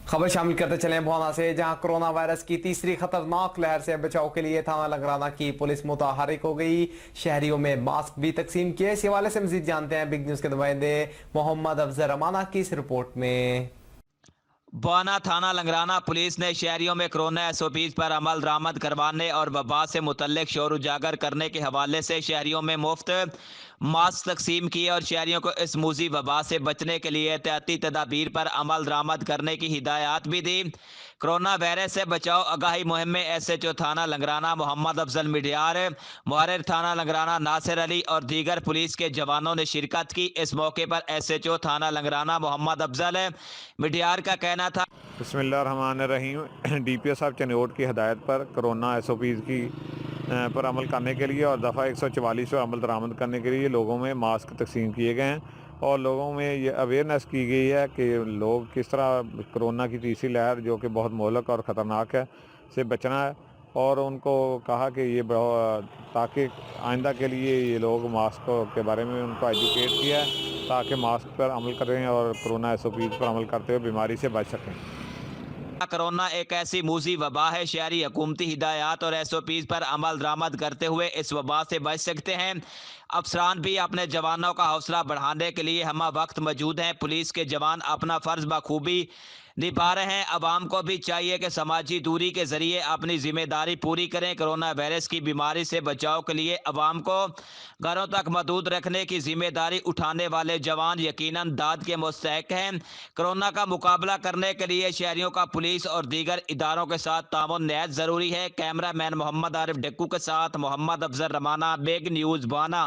खबर शामिल करते चले भुवना से, जहां कोरोना वायरस की तीसरी खतरनाक लहर से बचाव के लिए थाना लंगराना की पुलिस मुतहरिक हो गई। शहरियों में मास्क भी तकसीम किए। इस हवाले से मजीद जानते हैं बिग न्यूज के नुमाइंदे मोहम्मद अफजल रमाना की इस रिपोर्ट में। बवाना थाना लंगराना पुलिस ने शहरियों में कोरोना एसओपीज पर अमल दरामद करवाने और वबा से मुतल्लिक शोर उजागर करने के हवाले से शहरियों में मुफ्त मास्क तकसीम किए और शहरियों को इस मूजी वबा से बचने के लिए एहतियाती तदाबीर पर अमल दरामद करने की हिदायत भी दी। कोरोना वायरस से बचाव आगाही मुहिम में एसएचओ थाना लंगराना मोहम्मद अफजल मिडियार, मुहर्रिर थाना लंगराना नासिर अली और दीगर पुलिस के जवानों ने शिरकत की। इस मौके पर एसएचओ थाना लंगराना मोहम्मद अफजल मिडियार का कहना था, बिस्मिल्लाहिर्रहमानिर्रहीम। डीपीओ साहब चनोट की हदायत पर कोरोना एसओपीज़ की पर अमल करने के लिए और दफ़ा 144 पर अमल दरामद करने के लिए लोगों में मास्क तकसीम किए गए हैं और लोगों में ये अवेयरनेस की गई है कि लोग किस तरह कोरोना की तीसरी लहर जो कि बहुत मोहलक और ख़तरनाक है से बचना है। और उनको कहा कि ये ताकि आइंदा के लिए ये लोग मास्क के बारे में उनको एजुकेट किया है ताकि मास्क पर अमल करें और कोरोना एसओपीज़ पर अमल करते हुए बीमारी से बच सकें। कोरोना एक ऐसी मूजी वबा है, शहरी हुकूमती हिदायत और एसओपीज पर अमल दरामद करते हुए इस वबा से बच सकते हैं। अफसरान भी अपने जवानों का हौसला बढ़ाने के लिए हम वक्त मौजूद हैं। पुलिस के जवान अपना फ़र्ज बखूबी निभा रहे हैं। अवाम को भी चाहिए कि समाजी दूरी के ज़रिए अपनी ज़िम्मेदारी पूरी करें। कोरोना वायरस की बीमारी से बचाव के लिए अवाम को घरों तक महदूद रखने की जिम्मेदारी उठाने वाले जवान यकीनन दाद के मुस्तहक हैं। कोरोना का मुकाबला करने के लिए शहरियों का पुलिस और दीगर इदारों के साथ ताउन नहायत ज़रूरी है। कैमरा मैन मोहम्मद आरिफ डिक्कू के साथ मोहम्मद अफजल रमाना, बिग न्यूज़ बवाना।